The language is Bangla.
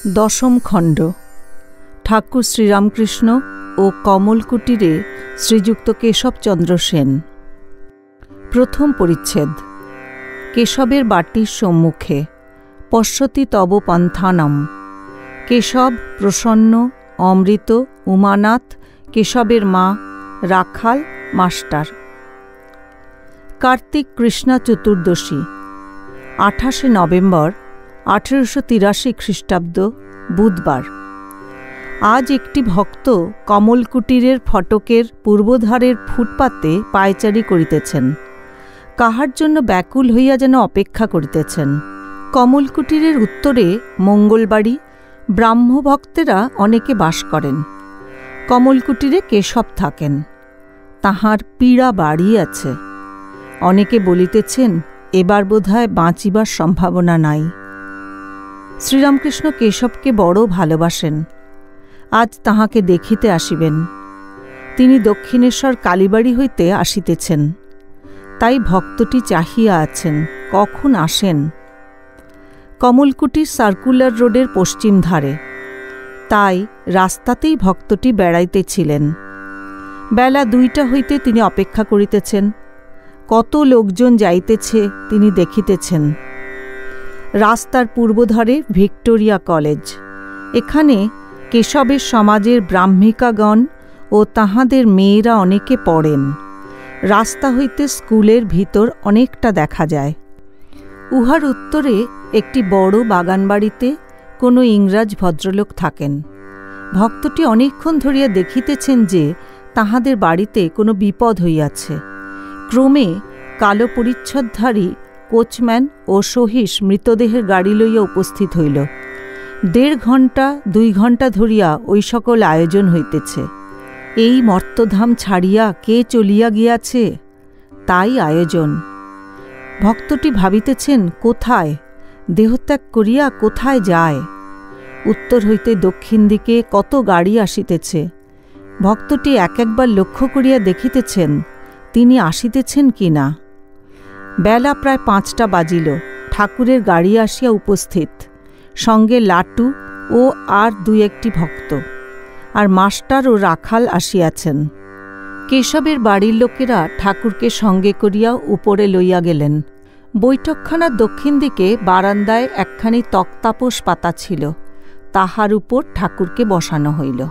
দশম খণ্ড। ঠাকুর শ্রীরামকৃষ্ণ ও কমলকুটিরে শ্রীযুক্ত কেশবচন্দ্র সেন। প্রথম পরিচ্ছেদ। কেশবের বাটির সম্মুখে পশ্যতি তব পন্থানম। কেশব, প্রসন্ন, অমৃত, উমানাথ, কেশবের মা, রাখাল, মাস্টার। কার্তিক কৃষ্ণা চতুর্দশী, 28 নভেম্বর 1883 খ্রিস্টাব্দ, বুধবার। আজ একটি ভক্ত কমলকুটিরের ফটকের পূর্বধারের ফুটপাতে পায়চারি করিতেছেন। কাহার জন্য ব্যাকুল হইয়া যেন অপেক্ষা করিতেছেন। কমলকুটিরের উত্তরে মঙ্গলবাড়ি, ব্রাহ্মভক্তেরা অনেকে বাস করেন। কমলকুটিরে কেশব থাকেন। তাহার পীড়া বাড়ি আছে। অনেকে বলিতেছেন এবার বোধহয় বাঁচিবার সম্ভাবনা নাই। শ্রীরামকৃষ্ণ কেশবকে বড় ভালোবাসেন। আজ তাহাকে দেখিতে আসিবেন। তিনি দক্ষিণেশ্বর কালীবাড়ি হইতে আসিতেছেন। তাই ভক্তটি চাহিয়া আছেন কখন আসেন। কমলকুটির সার্কুলার রোডের পশ্চিম ধারে। তাই রাস্তাতেই ভক্তটি বেড়াইতেছিলেন। বেলা 2টা হইতে তিনি অপেক্ষা করিতেছেন। কত লোকজন যাইতেছে তিনি দেখিতেছেন। রাস্তার পূর্বধারে ভিক্টোরিয়া কলেজ। এখানে কেশবের সমাজের ব্রাহ্মিকাগণ ও তাহাদের মেয়েরা অনেকে পড়েন। রাস্তা হইতে স্কুলের ভিতর অনেকটা দেখা যায়। উহার উত্তরে একটি বড় বাগানবাড়িতে কোনো ইংরাজ ভদ্রলোক থাকেন। ভক্তটি অনেকক্ষণ ধরিয়া দেখিতেছেন যে তাহাদের বাড়িতে কোনো বিপদ হইয়াছে। ক্রমে কালো পরিচ্ছদধারী কোচম্যান ও সহিস মৃতদেহের গাড়ি লইয়া উপস্থিত হইল। 1.5 ঘণ্টা 2 ঘণ্টা ধরিয়া ওই সকল আয়োজন হইতেছে। এই মর্তধাম ছাড়িয়া কে চলিয়া গিয়াছে, তাই আয়োজন। ভক্তটি ভাবিতেছেন কোথায়, দেহত্যাগ করিয়া কোথায় যায়। উত্তর হইতে দক্ষিণ দিকে কত গাড়ি আসিতেছে। ভক্তটি একবার লক্ষ্য করিয়া দেখিতেছেন তিনি আসিতেছেন কি না। বেলা প্রায় 5টা বাজিল। ঠাকুরের গাড়ি আসিয়া উপস্থিত, সঙ্গে লাটু ও আর 2-1টি ভক্ত, আর মাস্টার ও রাখাল আসিয়াছেন। কেশবের বাড়ির লোকেরা ঠাকুরকে সঙ্গে করিয়া উপরে লইয়া গেলেন। বৈঠকখানার দক্ষিণ দিকে বারান্দায় একখানি তক্তাপোশ পাতা ছিল। তাহার উপর ঠাকুরকে বসানো হইল।